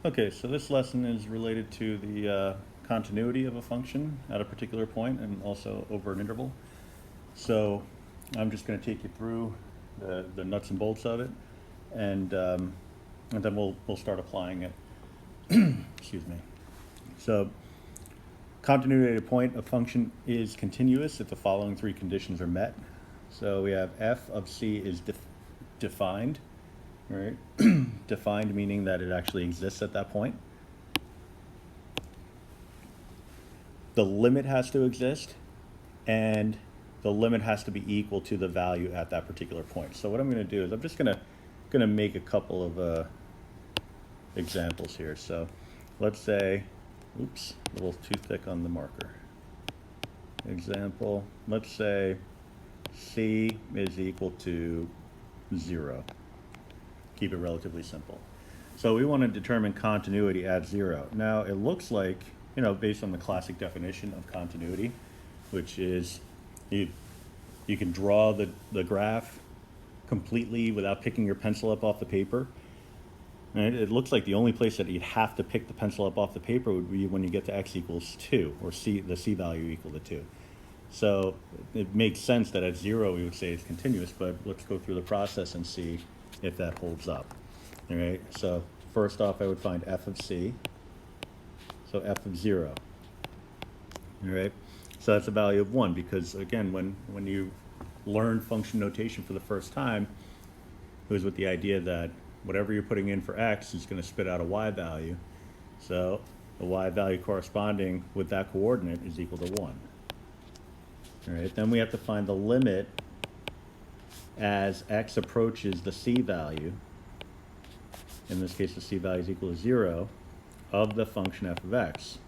Okay, so this lesson is related to the continuity of a function at a particular point and also over an interval. So I'm just going to take you through the nuts and bolts of it, and and then we'll start applying it. Excuse me. So continuity at a point, a function is continuous if the following three conditions are met. So we have f of c is defined, right? Defined meaning that it actually exists at that point. The limit has to exist, and the limit has to be equal to the value at that particular point. So what I'm going to do is I'm just going to make a couple of examples here. So let's say, oops, a little too thick on the marker. Example, let's say c is equal to 0. Keep it relatively simple. So we want to determine continuity at 0. Now it looks like, based on the classic definition of continuity, which is you can draw the graph completely without picking your pencil up off the paper. Right? It looks like the only place that you'd have to pick the pencil up off the paper would be when you get to x equals 2, or the c value equal to 2. So it makes sense that at 0 we would say it's continuous, but let's go through the process and see if that holds up. All right, so first off I would find f of c, so f of 0. All right, so that's a value of 1, because again, when you learn function notation for the first time, it was with the idea that whatever you're putting in for x is going to spit out a y value. So the y value corresponding with that coordinate is equal to 1. All right, then we have to find the limit as x approaches the c value. In this case, the c value is equal to 0 of the function f of x.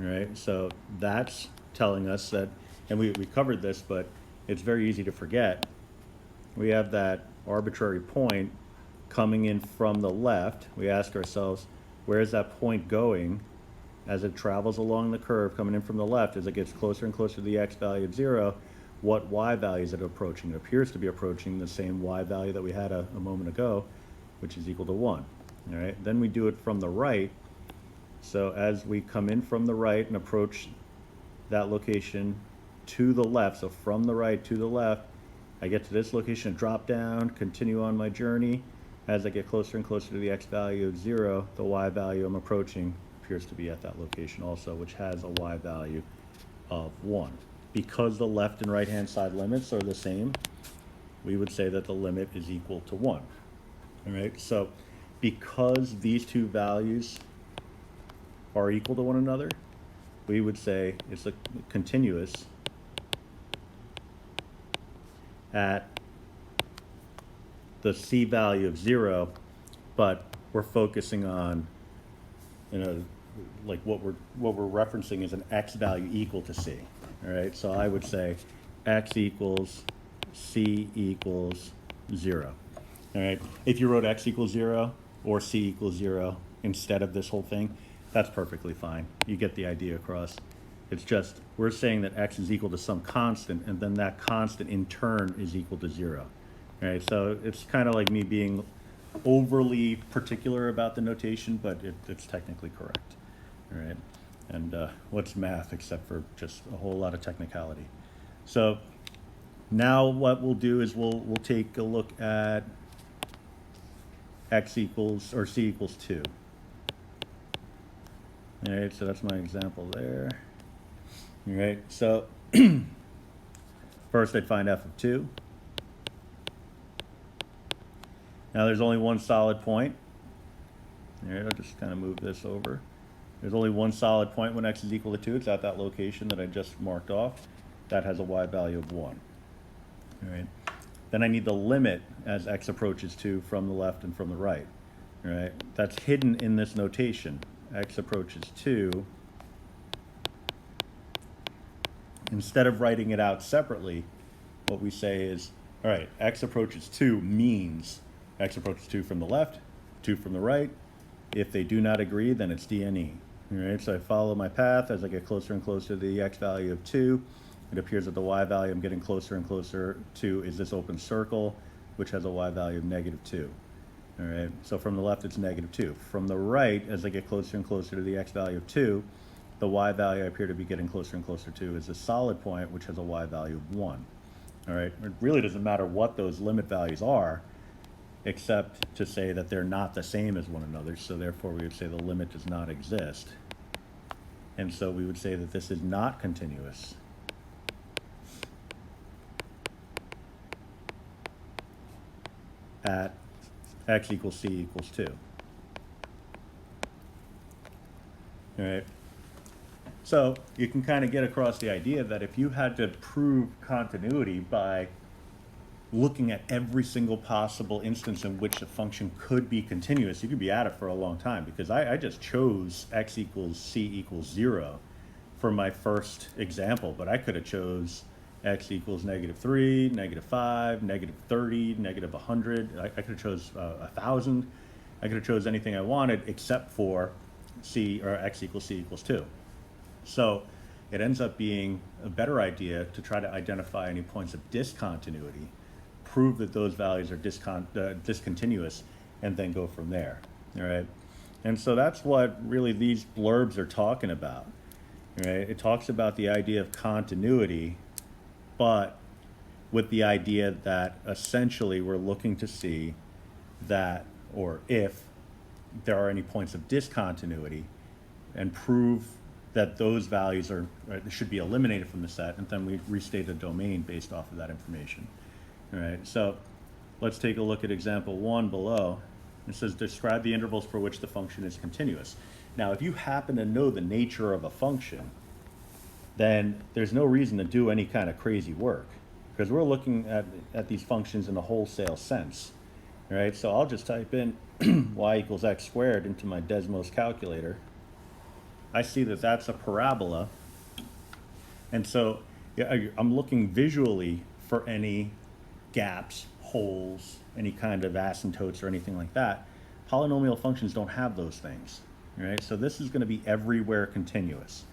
All right, so that's telling us that, and we covered this, but it's very easy to forget. We have that arbitrary point coming in from the left. We ask ourselves, where is that point going as it travels along the curve coming in from the left? As it gets closer and closer to the x value of 0, what y value is it approaching? It appears to be approaching the same y value that we had a moment ago, which is equal to 1. All right, then we do it from the right. So as we come in from the right and approach that location to the left, so from the right to the left, I get to this location, drop down, continue on my journey. As I get closer and closer to the x value of 0, the y value I'm approaching appears to be at that location also, which has a y value of 1. Because the left and right hand side limits are the same, we would say that the limit is equal to 1. All right, so because these two values are equal to one another, we would say it's a continuous at the c value of 0, but we're focusing on, like what we're referencing is an x value equal to c. All right, so I would say x equals c equals 0. All right, if you wrote x equals 0 or c equals 0 instead of this whole thing, that's perfectly fine. You get the idea across. It's just we're saying that x is equal to some constant, and then that constant in turn is equal to 0. All right, so it's kind of like me being overly particular about the notation, but it's technically correct. All right, and what's math except for just a whole lot of technicality? So now what we'll do is we'll take a look at x equals, or c equals 2. All right, so that's my example there. All right, so first I'd find f of 2. Now there's only one solid point. All right, I'll just kind of move this over. There's only one solid point when x is equal to 2. It's at that location that I just marked off. That has a y value of 1. All right. Then I need the limit as x approaches 2 from the left and from the right. All right. That's hidden in this notation. X approaches 2. Instead of writing it out separately, what we say is, all right, x approaches 2 means x approaches 2 from the left, 2 from the right. If they do not agree, then it's DNE. All right, so I follow my path as I get closer and closer to the x value of 2. It appears that the y value I'm getting closer and closer to is this open circle, which has a y value of -2. All right, so from the left it's -2. From the right, as I get closer and closer to the x value of 2, the y value I appear to be getting closer and closer to is a solid point, which has a y value of 1. All right, it really doesn't matter what those limit values are, except to say that they're not the same as one another, so therefore we would say the limit does not exist. And so we would say that this is not continuous. At x equals c equals 2. All right. So you can kind of get across the idea that if you had to prove continuity by looking at every single possible instance in which a function could be continuous, you could be at it for a long time, because I just chose x equals c equals 0 for my first example, but I could have chose x equals -3, -5, -30, -100. I could have chose 1,000. I could have chose anything I wanted except for c, or x equals c equals 2. So it ends up being a better idea to try to identify any points of discontinuity, prove that those values are discontinuous, and then go from there. All right. And so that's what really these blurbs are talking about. All right. It talks about the idea of continuity, but with the idea that essentially we're looking to see that, or if there are any points of discontinuity, and prove that those values are should be eliminated from the set, and then we restate a domain based off of that information. All right, so let's take a look at example 1 below. It says describe the intervals for which the function is continuous. Now, if you happen to know the nature of a function, then there's no reason to do any kind of crazy work, because we're looking at these functions in a wholesale sense. All right, so I'll just type in y equals x squared into my Desmos calculator. I see that that's a parabola, and so yeah, I'm looking visually for any gaps, holes, any kind of asymptotes or anything like that. Polynomial functions don't have those things, right? So this is going to be everywhere continuous.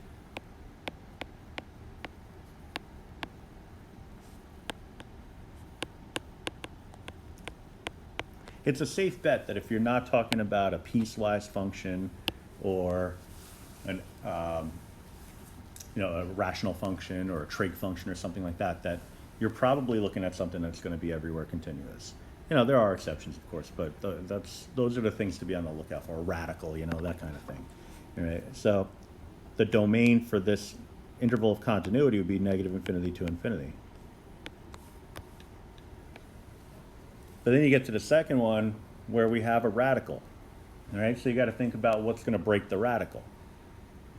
It's a safe bet that if you're not talking about a piecewise function or an a rational function or a trig function or something like that, that you're probably looking at something that's going to be everywhere continuous. There are exceptions, of course, but those are the things to be on the lookout for. A radical, that kind of thing. Right? So the domain for this interval of continuity would be -infinity to infinity. But then you get to the second one where we have a radical. All right, so you got to think about what's going to break the radical.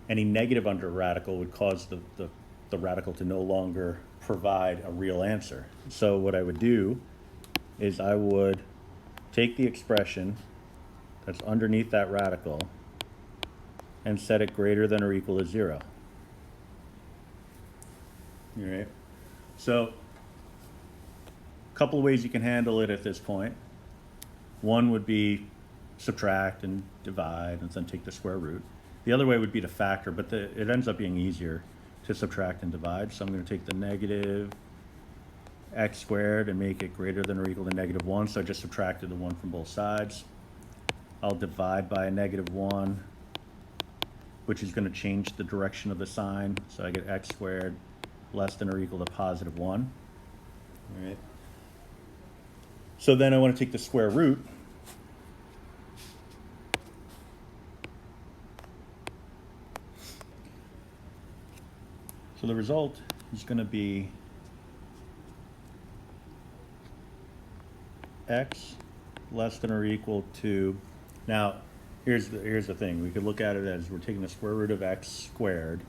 Any negative under a radical would cause the radical to no longer provide a real answer. So what I would do is I would take the expression that's underneath that radical and set it greater than or equal to 0. All right, so a couple of ways you can handle it at this point. One would be subtract and divide and then take the square root. The other way would be to factor, but it ends up being easier to subtract and divide. So I'm going to take the negative x squared and make it greater than or equal to -1. So I just subtracted the 1 from both sides. I'll divide by a -1, which is going to change the direction of the sign. So I get x squared less than or equal to +1. All right. So then I want to take the square root. So the result is going to be x less than or equal to, now here's the thing, we could look at it as we're taking the square root of x squared.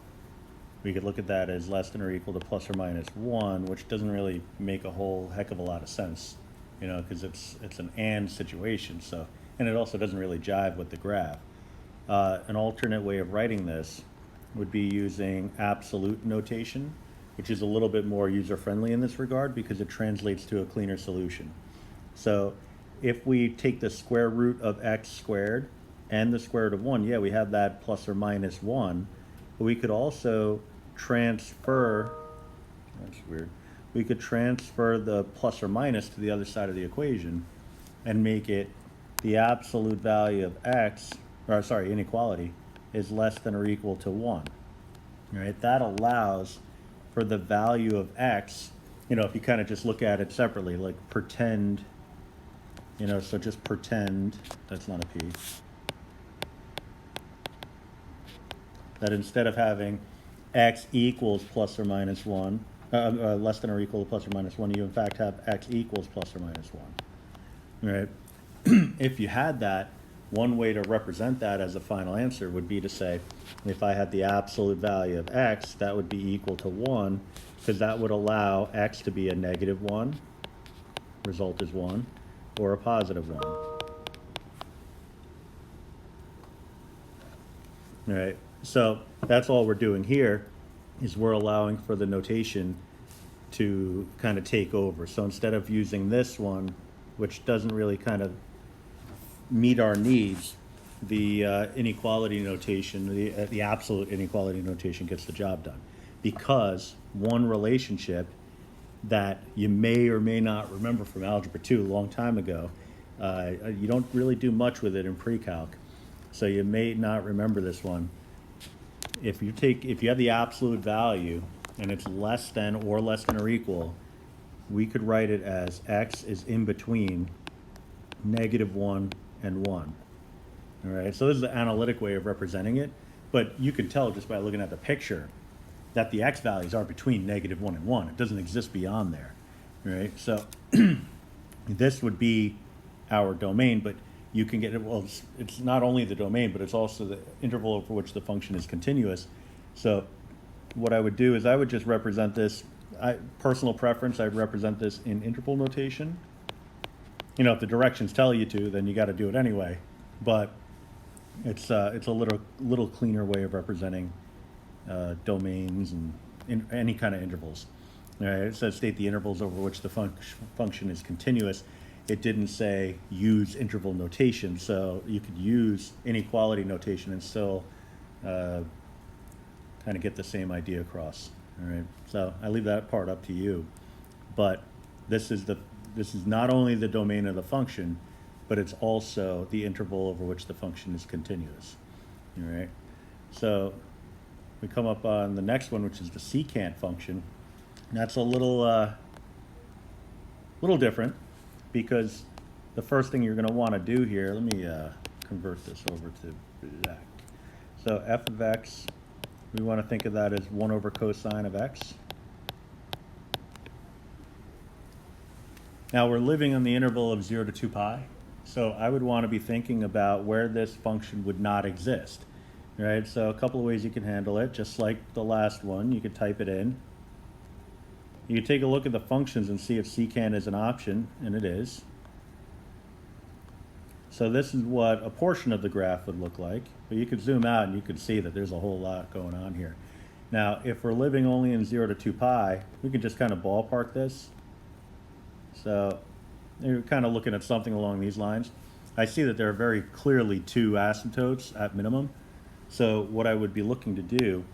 We could look at that as less than or equal to ±1, which doesn't really make a whole heck of a lot of sense, because it's an and situation. So, and it also doesn't really jive with the graph. An alternate way of writing this would be using absolute notation, which is a little bit more user-friendly in this regard because it translates to a cleaner solution. So if we take the square root of x squared and the square root of 1, yeah, we have that ±1, but we could also transfer, that's weird, we could transfer the plus or minus to the other side of the equation and make it the absolute value of x, or sorry, inequality, is less than or equal to 1. Right? That allows for the value of x, if you kind of just look at it separately, like pretend, so just pretend, that's not a p, that instead of having x equals plus or minus 1, less than or equal to plus or minus 1, you in fact have x equals plus or minus 1. Right? If you had that, one way to represent that as a final answer would be to say, if I had the absolute value of x, that would be equal to 1, because that would allow x to be a negative 1, result is 1, or a positive 1. All right, so that's all we're doing here, is we're allowing for the notation to kind of take over. So instead of using this one, which doesn't really kind of meet our needs, the inequality notation, the absolute inequality notation gets the job done. Because one relationship that you may or may not remember from Algebra 2 a long time ago, you don't really do much with it in pre-calc, so you may not remember this one. If you have the absolute value and it's less than or equal, we could write it as x is in between -1 and 1. All right, so this is the analytic way of representing it, but you can tell just by looking at the picture that the x values are between -1 and 1. It doesn't exist beyond there, right? So this would be our domain, but you can get it, well, it's not only the domain, but it's also the interval over which the function is continuous. So what I would do is I would just represent this, personal preference, I'd represent this in interval notation. If the directions tell you to, then you got to do it anyway. But it's a little cleaner way of representing domains and any kind of intervals. All right, it says state the intervals over which the function is continuous. It didn't say use interval notation, so you could use inequality notation and still kind of get the same idea across. All right, so I leave that part up to you, but this is not only the domain of the function, but it's also the interval over which the function is continuous. All right, so we come up on the next one, which is the secant function. And that's a little different, because the first thing you're going to want to do here, let me convert this over to black. So f of x, we want to think of that as 1 over cosine of x. Now we're living on the interval of 0 to 2 pi, so I would want to be thinking about where this function would not exist. Right, so a couple of ways you can handle it, just like the last one. You could type it in. You could take a look at the functions and see if secant is an option, and it is. So this is what a portion of the graph would look like, but you could zoom out and you could see that there's a whole lot going on here. Now, if we're living only in 0 to 2 pi, we can just kind of ballpark this. So you're kind of looking at something along these lines. I see that there are very clearly two asymptotes at minimum. So what I would be looking to do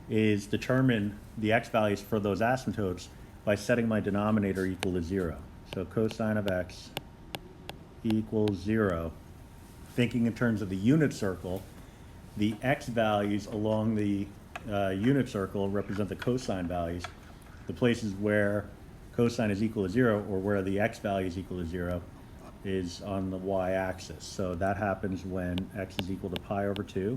is determine the x values for those asymptotes by setting my denominator equal to 0. So cosine of x equals 0. Thinking in terms of the unit circle, the x values along the unit circle represent the cosine values. The places where cosine is equal to 0, or where the x value is equal to 0, is on the y-axis. So that happens when x is equal to pi over 2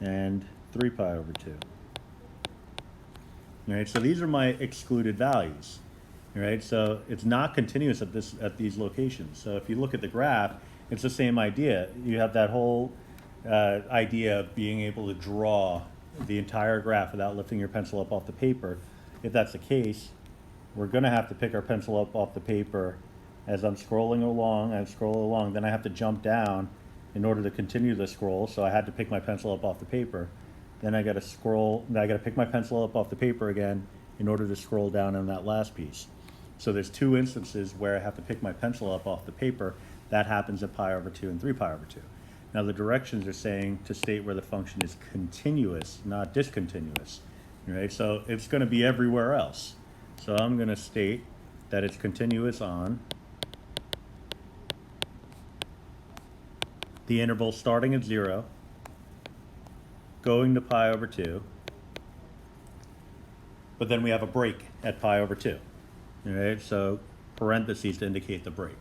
and 3 pi over 2. All right, so these are my excluded values. All right, so it's not continuous at these locations. So if you look at the graph, it's the same idea. You have that whole idea of being able to draw the entire graph without lifting your pencil up off the paper. If that's the case, we're going to have to pick our pencil up off the paper as I'm scrolling along, then I have to jump down in order to continue the scroll, so I had to pick my pencil up off the paper. Then I got to pick my pencil up off the paper again in order to scroll down on that last piece. So there's two instances where I have to pick my pencil up off the paper. That happens at pi over 2 and 3 pi over 2. Now the directions are saying to state where the function is continuous, not discontinuous. Right? So it's going to be everywhere else. So I'm going to state that it's continuous on the interval starting at 0, going to pi over 2, but then we have a break at pi over 2. All right, so parentheses to indicate the break.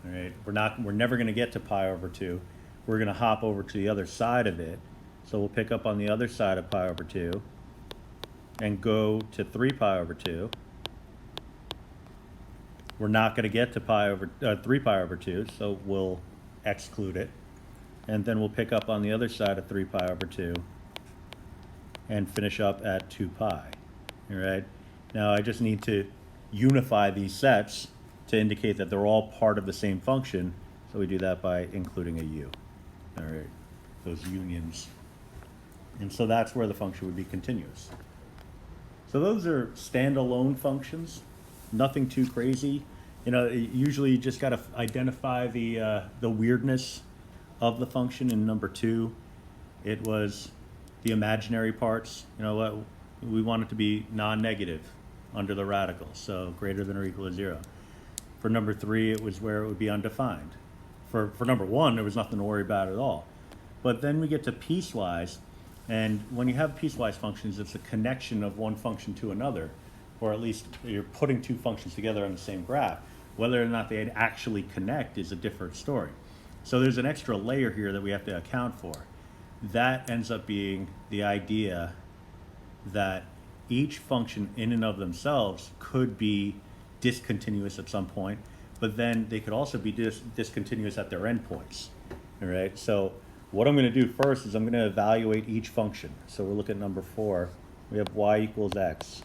All right, we're never going to get to pi over 2. We're going to hop over to the other side of it. So we'll pick up on the other side of pi over 2 and go to 3 pi over 2. We're not going to get to 3 pi over 2, so we'll exclude it. And then we'll pick up on the other side of 3 pi over 2 and finish up at 2 pi. All right, now I just need to unify these sets to indicate that they're all part of the same function. So we do that by including a u. All right, those unions. And so that's where the function would be continuous. So those are standalone functions, nothing too crazy. You know, usually you just got to identify the weirdness of the function. In number 2, it was the imaginary parts. You know what? We want it to be non-negative under the radical, so greater than or equal to 0. For number 3, it was where it would be undefined. For number 1, there was nothing to worry about at all. But then we get to piecewise, and when you have piecewise functions, it's a connection of one function to another, or at least you're putting two functions together on the same graph. Whether or not they actually connect is a different story. So there's an extra layer here that we have to account for. That ends up being the idea that each function in and of themselves could be discontinuous at some point, but then they could also be discontinuous at their endpoints. All right, so what I'm going to do first is I'm going to evaluate each function. So we'll look at number 4. We have y equals x.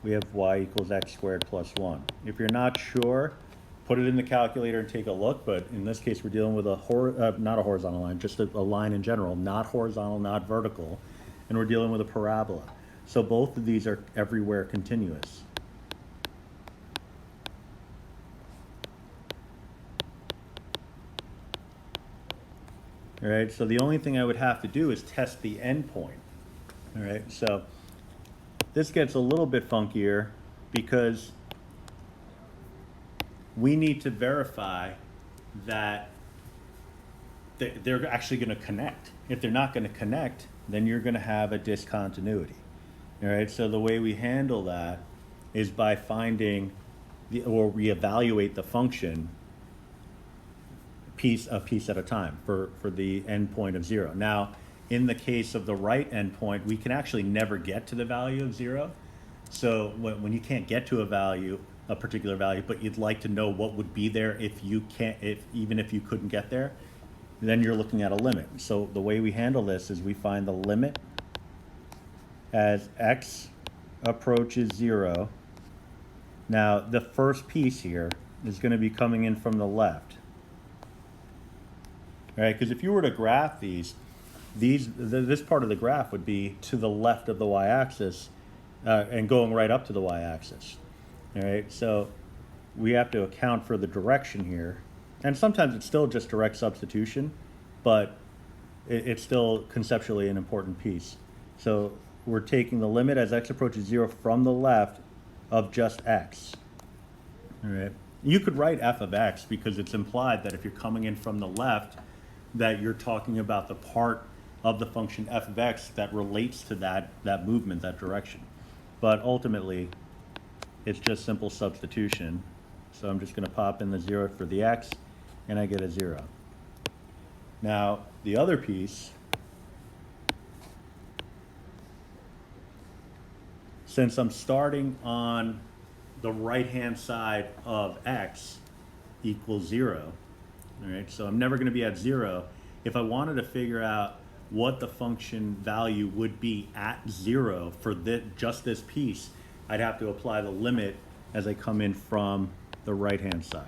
We have y equals x squared plus 1. If you're not sure, put it in the calculator and take a look, but in this case we're dealing with not a horizontal line, just a line in general, not horizontal, not vertical, and we're dealing with a parabola. So both of these are everywhere continuous. All right, so the only thing I would have to do is test the endpoint. All right, so this gets a little bit funkier because we need to verify that they're actually going to connect. If they're not going to connect, then you're going to have a discontinuity. All right, so the way we handle that is by finding or reevaluate the function a piece at a time for the endpoint of 0. Now, in the case of the right endpoint, we can actually never get to the value of 0. So when you can't get to a particular value, but you'd like to know what would be there even if you couldn't get there, then you're looking at a limit. So the way we handle this is we find the limit as x approaches 0. Now, the first piece here is going to be coming in from the left. All right, because if you were to graph this part of the graph would be to the left of the y-axis and going right up to the y-axis. All right, so we have to account for the direction here. And sometimes it's still just direct substitution, but it's still conceptually an important piece. So we're taking the limit as x approaches 0 from the left of just x. All right, you could write f of x because it's implied that if you're coming in from the left, that you're talking about the part of the function f of x that relates to that movement, that direction. But ultimately, it's just simple substitution. So I'm just going to pop in the 0 for the x, and I get a 0. Now, the other piece, since I'm starting on the right-hand side of x equals 0, all right, so I'm never going to be at 0. If I wanted to figure out what the function value would be at 0 for just this piece, I'd have to apply the limit as I come in from the right-hand side.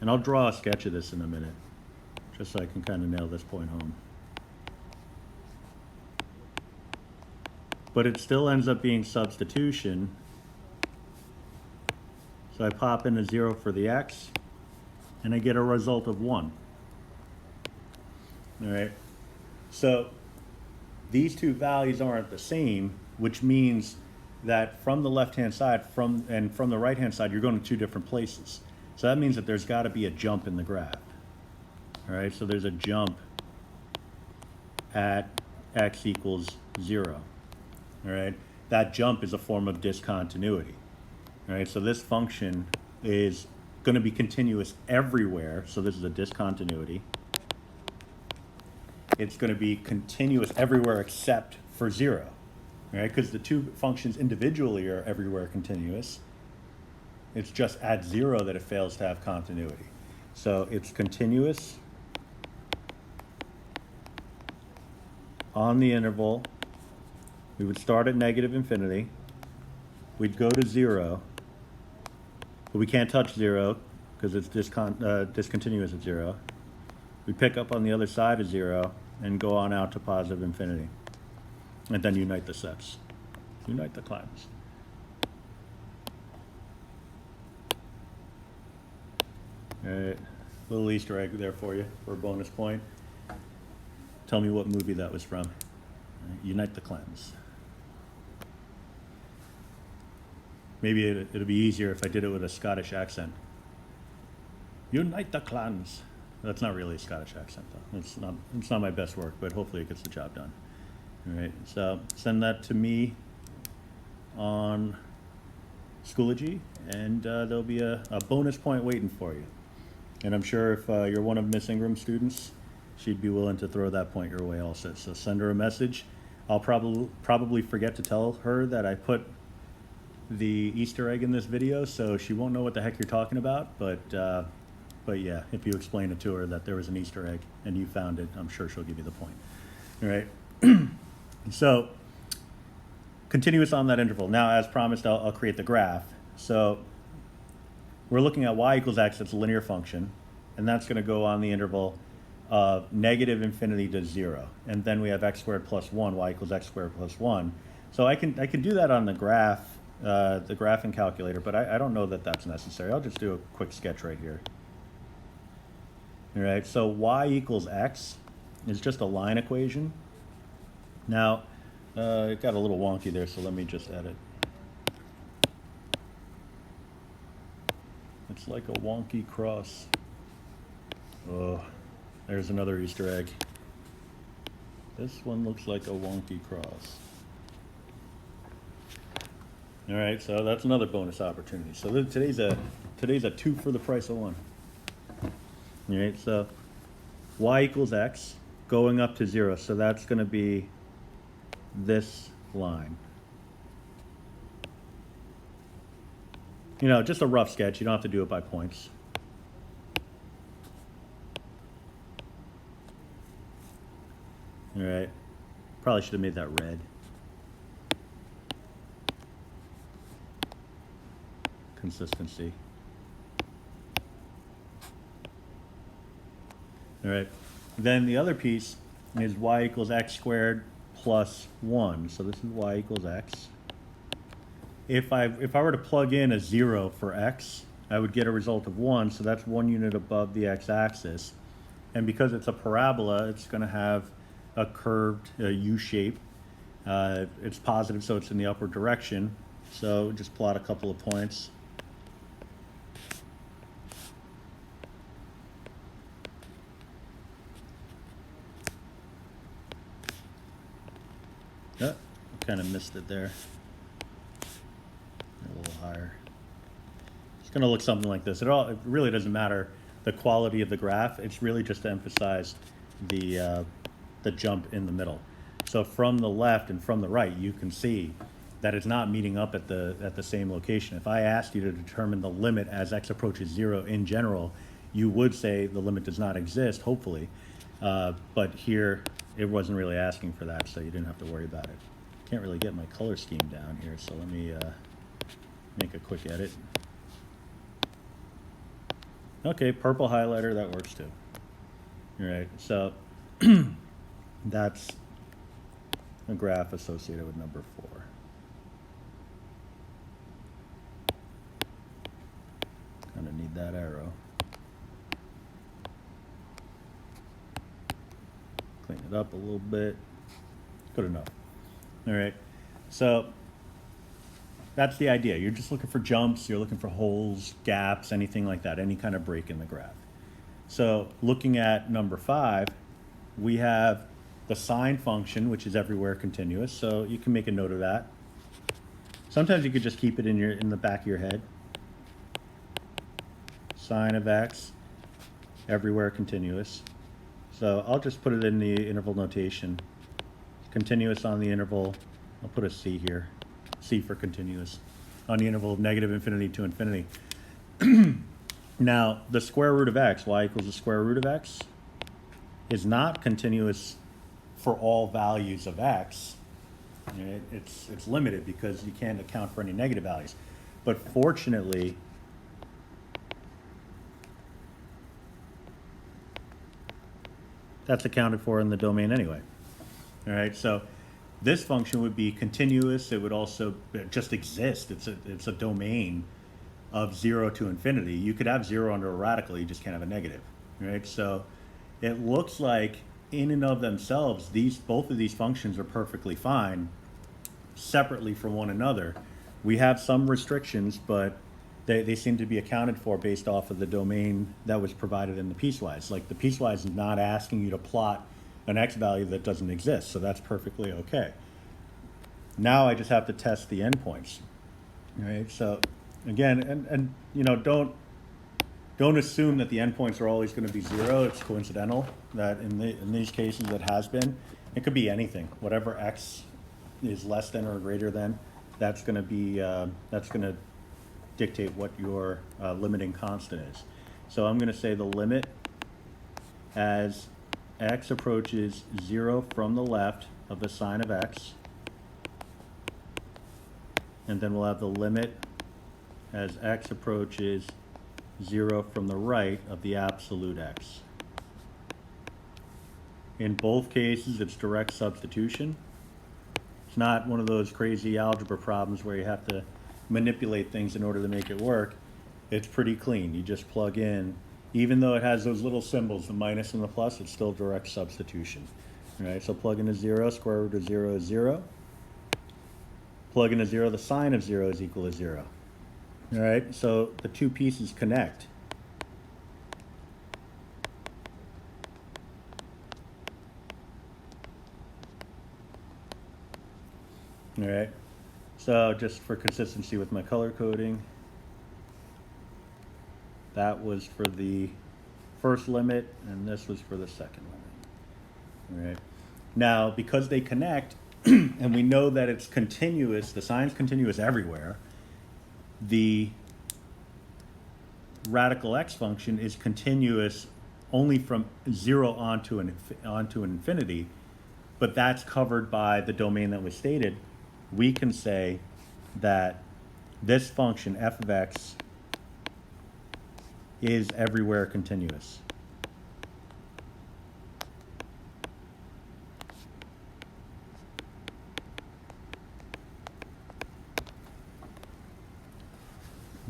And I'll draw a sketch of this in a minute, just so I can kind of nail this point home. But it still ends up being substitution. So I pop in a 0 for the x, and I get a result of 1. All right, so these two values aren't the same, which means that from the left-hand side and from the right-hand side, you're going to two different places. So that means that there's got to be a jump in the graph. All right, so there's a jump at x equals 0. All right, that jump is a form of discontinuity. All right, so this function is going to be continuous everywhere. So this is a discontinuity. It's going to be continuous everywhere except for 0. All right, because the two functions individually are everywhere continuous. It's just at 0 that it fails to have continuity. So it's continuous on the interval. We would start at negative infinity. We'd go to 0, but we can't touch 0 because it's discontinuous at 0. We pick up on the other side of 0 and go on out to positive infinity. And then unite the sets. Unite the clans. All right, little Easter egg there for you for a bonus point. Tell me what movie that was from. Right, unite the clans. Maybe it'll be easier if I did it with a Scottish accent. Unite the clans. That's not really a Scottish accent though. It's not my best work, but hopefully it gets the job done. All right, so send that to me on Schoology, and there'll be a bonus point waiting for you. And I'm sure if you're one of Miss Ingram's students, she'd be willing to throw that point your way also. So send her a message. I'll probably forget to tell her that I put the Easter egg in this video, so she won't know what the heck you're talking about. But yeah, if you explain it to her that there was an Easter egg and you found it, I'm sure she'll give you the point. All right. So continuous on that interval. Now, as promised, I'll create the graph. So we're looking at y equals x. It's a linear function, and that's going to go on the interval of negative infinity to 0. And then we have x squared plus 1, y equals x squared plus 1. So I can do that on the graphing calculator, but I don't know that that's necessary. I'll just do a quick sketch right here. All right, so y equals x is just a line equation. Now, it got a little wonky there, so let me just edit. It's like a wonky cross. Oh, there's another Easter egg. This one looks like a wonky cross. All right, so that's another bonus opportunity. So today's a 2 for the price of 1. All right, so y equals x going up to 0. So that's going to be this line. You know, just a rough sketch. You don't have to do it by points. All right. Probably should have made that red. Consistency. All right. Then the other piece is y equals x squared plus 1. So this is y equals x. If I were to plug in a 0 for x, I would get a result of 1. So that's 1 unit above the x-axis. And because it's a parabola, it's going to have a curved U shape. It's positive, so it's in the upward direction. So just plot a couple of points. Oh, kind of missed it there. A little higher. It's going to look something like this. It really doesn't matter the quality of the graph. It's really just to emphasize the jump in the middle. So from the left and from the right, you can see that it's not meeting up at the same location. If I asked you to determine the limit as x approaches 0 in general, you would say the limit does not exist, hopefully. But here, it wasn't really asking for that, so you didn't have to worry about it. Can't really get my color scheme down here, so let me make a quick edit. Okay, purple highlighter, that works too. All right, so that's a graph associated with number 4. Kind of need that arrow. Clean it up a little bit. Good enough. All right, so That's the idea. You're just looking for jumps, you're looking for holes, gaps, anything like that, any kind of break in the graph. So looking at number 5, we have the sine function, which is everywhere continuous. So you can make a note of that. Sometimes you could just keep it in the back of your head. Sine of x, everywhere continuous. So I'll just put it in the interval notation. Continuous on the interval, I'll put a C here. C for continuous. On the interval of negative infinity to infinity. Now, the square root of x, y equals the square root of x, is not continuous for all values of x. It's limited because you can't account for any negative values. But fortunately, that's accounted for in the domain anyway. All right, so this function would be continuous. It would also just exist. It's a domain of 0 to infinity. You could have 0 under a radical, you just can't have a negative. Right? So it looks like in and of themselves, both of these functions are perfectly fine separately from one another. We have some restrictions, but they seem to be accounted for based off of the domain that was provided in the piecewise. Like the piecewise is not asking you to plot an x value that doesn't exist, so that's perfectly okay. Now I just have to test the endpoints. Right? So again, and you know, don't assume that the endpoints are always going to be 0. It's coincidental that in these cases it has been. It could be anything, whatever x is less than or greater than. That's going to dictate what your limiting constant is. So I'm going to say the limit as x approaches 0 from the left of the sine of x, and then we'll have the limit as x approaches 0 from the right of the absolute x. In both cases, it's direct substitution. It's not one of those crazy algebra problems where you have to manipulate things in order to make it work. It's pretty clean. You just plug in, even though it has those little symbols, the minus and the plus, it's still direct substitution. All right, so plug in a 0, square root of 0 is 0. Plug in a 0, the sine of 0 is equal to 0. All right, so the two pieces connect. All right, so just for consistency with my color coding, that was for the first limit, and this was for the second limit. All right, now because they connect, and we know that it's continuous, the sine's continuous everywhere, the radical x function is continuous only from 0 onto an infinity, but that's covered by the domain that was stated. We can say that this function, f of x, is everywhere continuous.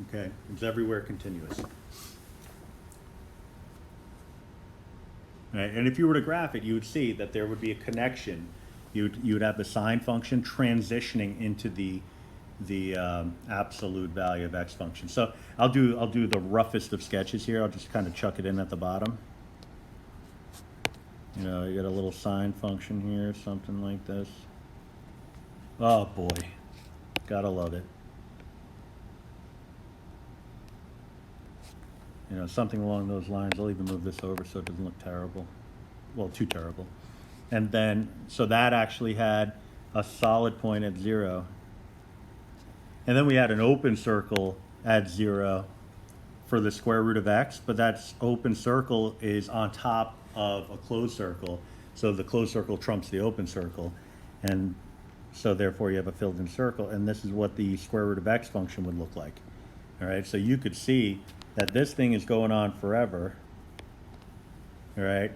Okay, it's everywhere continuous. Right, and if you were to graph it, you would see that there would be a connection. You would have the sine function transitioning into the absolute value of x function. So I'll do the roughest of sketches here. I'll just kind of chuck it in at the bottom. You know, you get a little sine function here, something like this. Oh boy, gotta love it. You know, something along those lines. I'll even move this over so it doesn't look terrible. Well, too terrible. And then, so that actually had a solid point at 0. And then we had an open circle at 0 for the square root of x, but that open circle is on top of a closed circle. So the closed circle trumps the open circle. And so therefore you have a filled in circle. And this is what the square root of x function would look like. All right, so you could see that this thing is going on forever, all right,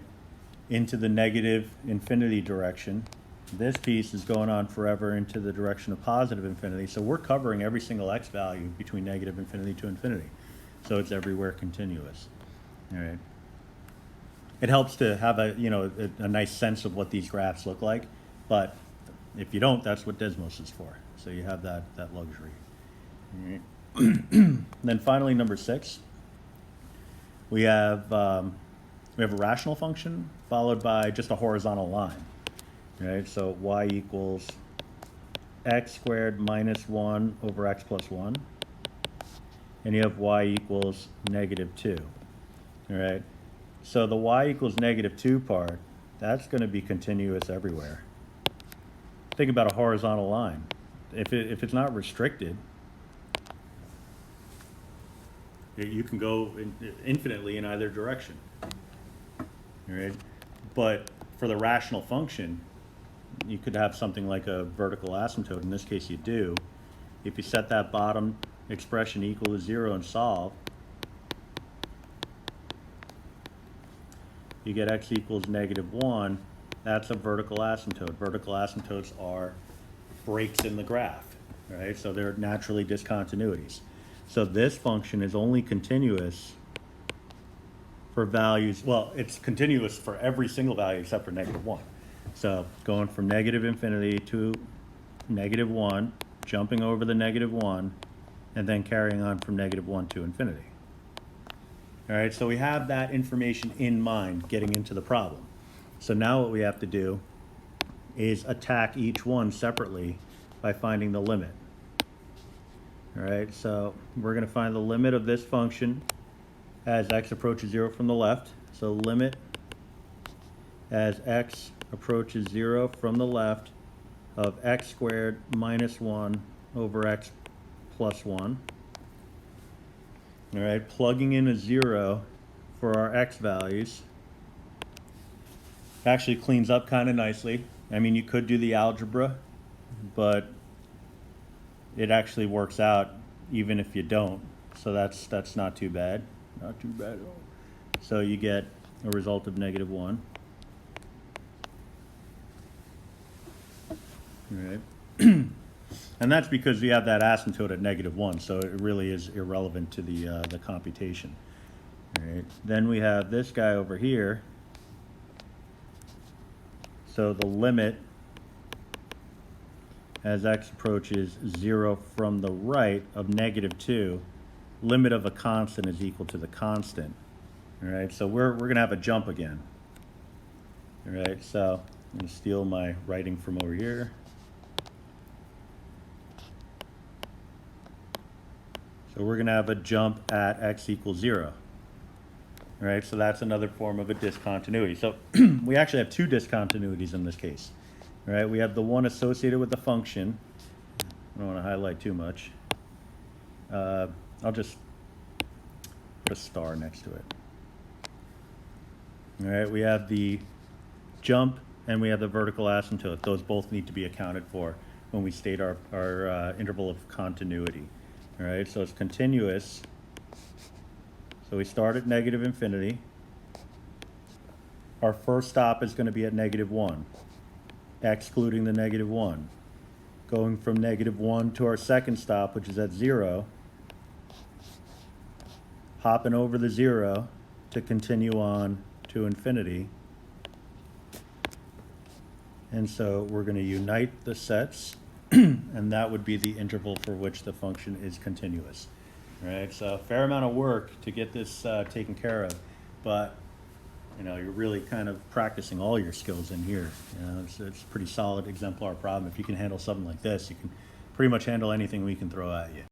into the negative infinity direction. This piece is going on forever into the direction of positive infinity. So we're covering every single x value between negative infinity to infinity. So it's everywhere continuous, all right. It helps to have a nice sense of what these graphs look like, but if you don't, that's what Desmos is for. So you have that luxury. All right. Then finally, number 6, we have a rational function followed by just a horizontal line, right? So y equals x squared minus 1 over x plus 1, and you have y equals -2, all right? So the y equals -2 part, that's going to be continuous everywhere. Think about a horizontal line. If it's not restricted, you can go infinitely in either direction, all right? But for the rational function, you could have something like a vertical asymptote. In this case, you do. If you set that bottom expression equal to 0 and solve, you get x equals -1. That's a vertical asymptote. Vertical asymptotes are breaks in the graph, right? So they're naturally discontinuities. So this function is only continuous for values, well, it's continuous for every single value except for -1. So going from -infinity to -1, jumping over the -1, and then carrying on from -1 to infinity. All right, so we have that information in mind getting into the problem. So now what we have to do is attack each one separately by finding the limit. All right, so we're going to find the limit of this function as x approaches 0 from the left. So limit as x approaches 0 from the left of x squared minus 1 over x plus 1. All right, plugging in a 0 for our x values actually cleans up kind of nicely. I mean, you could do the algebra, but it actually works out even if you don't. So that's not too bad. Not too bad at all. So you get a result of -1. All right. And that's because we have that asymptote at -1, so it really is irrelevant to the computation. All right. Then we have this guy over here. So the limit as x approaches 0 from the right of -2, limit of a constant is equal to the constant. All right, so we're going to have a jump again. All right, so I'm going to steal my writing from over here. So we're going to have a jump at x equals 0. All right, so that's another form of a discontinuity. So we actually have 2 discontinuities in this case. All right, we have the one associated with the function. I don't want to highlight too much. I'll just put a star next to it. All right, we have the jump and we have the vertical asymptote. Those both need to be accounted for when we state our interval of continuity. All right, so it's continuous. So we start at -infinity. Our first stop is going to be at -1, excluding the -1. Going from -1 to our second stop, which is at 0, hopping over the 0 to continue on to infinity. And so we're going to unite the sets, and that would be the interval for which the function is continuous. All right, so a fair amount of work to get this taken care of, but you know, you're really kind of practicing all your skills in here. You know, it's a pretty solid exemplar problem. If you can handle something like this, you can pretty much handle anything we can throw at you.